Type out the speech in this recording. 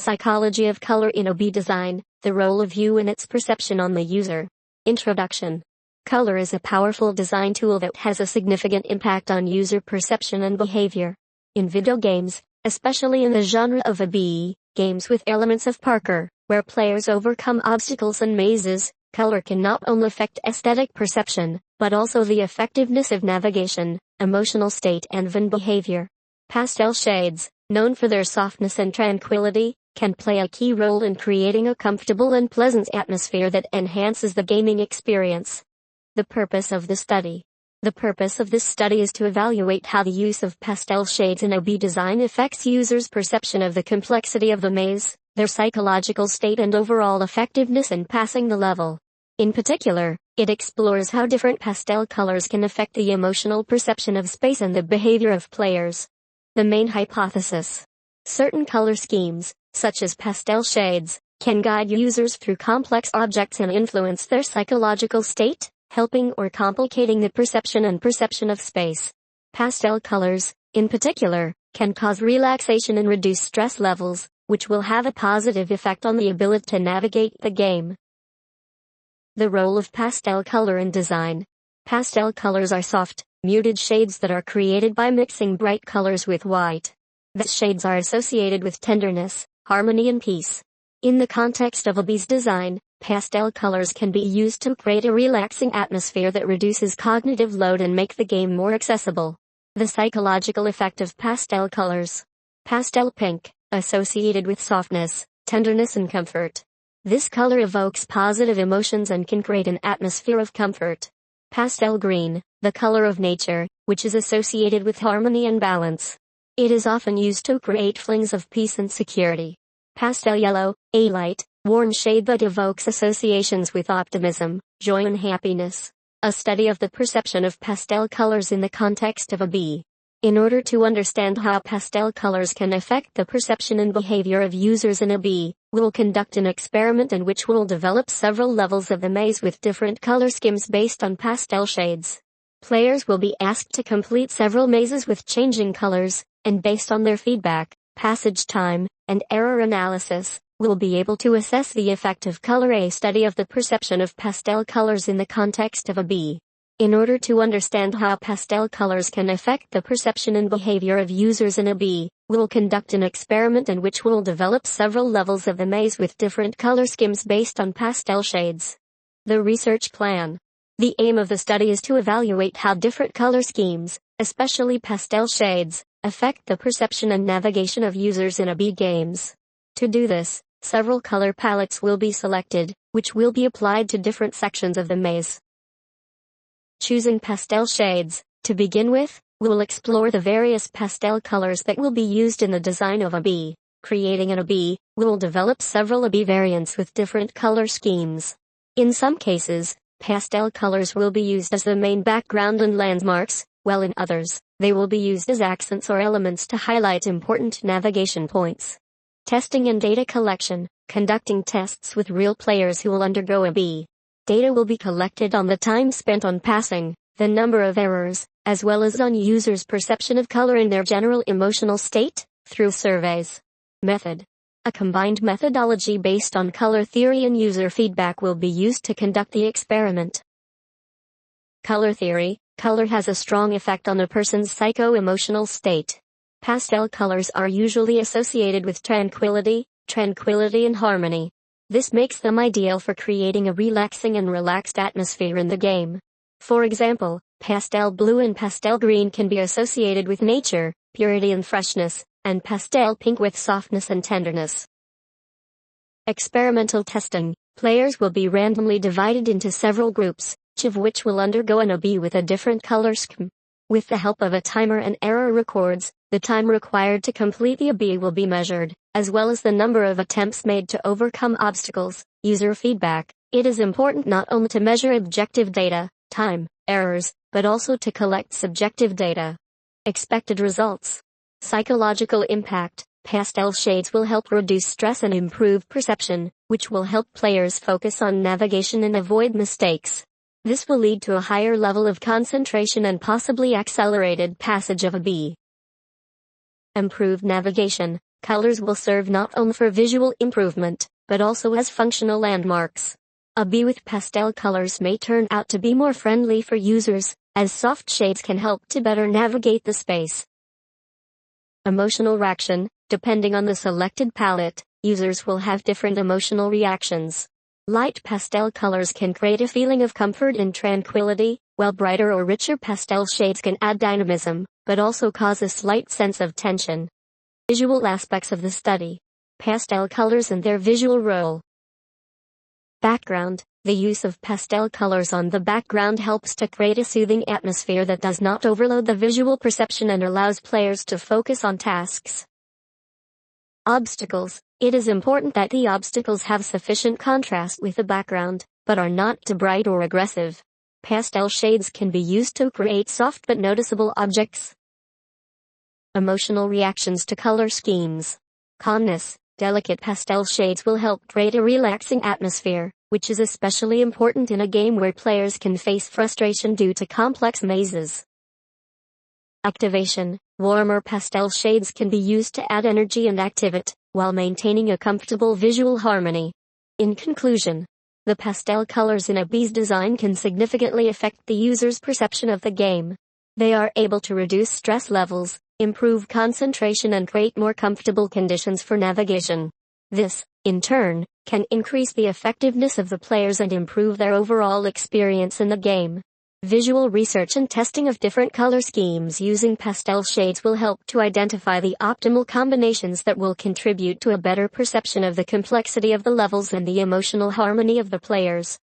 Psychology of color in Obby design, the role of hue and its perception on the user. Introduction. Color is a powerful design tool that has a significant impact on user perception and behavior. In video games, especially in the genre of Obby, games with elements of parkour, where players overcome obstacles and mazes, color can not only affect aesthetic perception, but also the effectiveness of navigation, emotional state and even behavior. Pastel shades, known for their softness and tranquility, can play a key role in creating a comfortable and pleasant atmosphere that enhances the gaming experience. The purpose of the study. The purpose of this study is to evaluate how the use of pastel shades in Obby design affects users' perception of the complexity of the maze, their psychological state and overall effectiveness in passing the level. In particular, it explores how different pastel colors can affect the emotional perception of space and the behavior of players. The main hypothesis. Certain color schemes, such as pastel shades, can guide users through complex objects and influence their psychological state, helping or complicating the perception of space. Pastel colors, in particular, can cause relaxation and reduce stress levels, which will have a positive effect on the ability to navigate the game. The role of pastel color in design. Pastel colors are soft, muted shades that are created by mixing bright colors with white. These shades are associated with tenderness, harmony and peace. In the context of Obby's design, pastel colors can be used to create a relaxing atmosphere that reduces cognitive load and make the game more accessible. The psychological effect of pastel colors. Pastel pink, associated with softness, tenderness and comfort. This color evokes positive emotions and can create an atmosphere of comfort. Pastel green, the color of nature, which is associated with harmony and balance. It is often used to create feelings of peace and security. Pastel yellow, a light, warm shade that evokes associations with optimism, joy and happiness. A study of the perception of pastel colors in the context of Obby. In order to understand how pastel colors can affect the perception and behavior of users in Obby, we'll conduct an experiment in which we'll develop several levels of the maze with different color schemes based on pastel shades. Players will be asked to complete several mazes with changing colors, and based on their feedback, passage time, and error analysis, we'll be able to assess the effect of color. A study of the perception of pastel colors in the context of Obby. In order to understand how pastel colors can affect the perception and behavior of users in Obby, we'll conduct an experiment in which we'll develop several levels of the maze with different color schemes based on pastel shades. The research plan. The aim of the study is to evaluate how different color schemes, especially pastel shades, affect the perception and navigation of users in Obby games. To do this, several color palettes will be selected, which will be applied to different sections of the maze. Choosing pastel shades. To begin with, we'll explore the various pastel colors that will be used in the design of Obby. Creating an Obby, we'll develop several Obby variants with different color schemes. In some cases, pastel colors will be used as the main background and landmarks, while in others, they will be used as accents or elements to highlight important navigation points. Testing and data collection. Conducting tests with real players who will undergo Obby. Data will be collected on the time spent on passing, the number of errors, as well as on users' perception of color and their general emotional state, through surveys. Method. A combined methodology based on color theory and user feedback will be used to conduct the experiment. Color theory. Color has a strong effect on a person's psycho-emotional state. Pastel colors are usually associated with tranquility and harmony. This makes them ideal for creating a relaxing and relaxed atmosphere in the game. For example, pastel blue and pastel green can be associated with nature, purity and freshness, and pastel pink with softness and tenderness. Experimental testing. Players will be randomly divided into several groups, each of which will undergo an Obby with a different color scheme. With the help of a timer and error records, the time required to complete the Obby will be measured, as well as the number of attempts made to overcome obstacles. User feedback. It is important not only to measure objective data, time, errors, but also to collect subjective data. Expected results. Psychological impact. Pastel shades will help reduce stress and improve perception, which will help players focus on navigation and avoid mistakes. This will lead to a higher level of concentration and possibly accelerated passage of Obby. Improved navigation. Colors will serve not only for visual improvement, but also as functional landmarks. Obby with pastel colors may turn out to be more friendly for users, as soft shades can help to better navigate the space. Emotional reaction. Depending on the selected palette, users will have different emotional reactions. Light pastel colors can create a feeling of comfort and tranquility, while brighter or richer pastel shades can add dynamism, but also cause a slight sense of tension. Visual aspects of the study. Pastel colors and their visual role. Background. The use of pastel colors on the background helps to create a soothing atmosphere that does not overload the visual perception and allows players to focus on tasks. Obstacles. It is important that the obstacles have sufficient contrast with the background, but are not too bright or aggressive. Pastel shades can be used to create soft but noticeable objects. Emotional reactions to color schemes. Calmness. Delicate pastel shades will help create a relaxing atmosphere, which is especially important in a game where players can face frustration due to complex mazes. Activation. Warmer pastel shades can be used to add energy and activate, while maintaining a comfortable visual harmony. In conclusion, the pastel colors in Obby's design can significantly affect the user's perception of the game. They are able to reduce stress levels, improve concentration and create more comfortable conditions for navigation. This, in turn, can increase the effectiveness of the players and improve their overall experience in the game. Visual research and testing of different color schemes using pastel shades will help to identify the optimal combinations that will contribute to a better perception of the complexity of the levels and the emotional harmony of the players.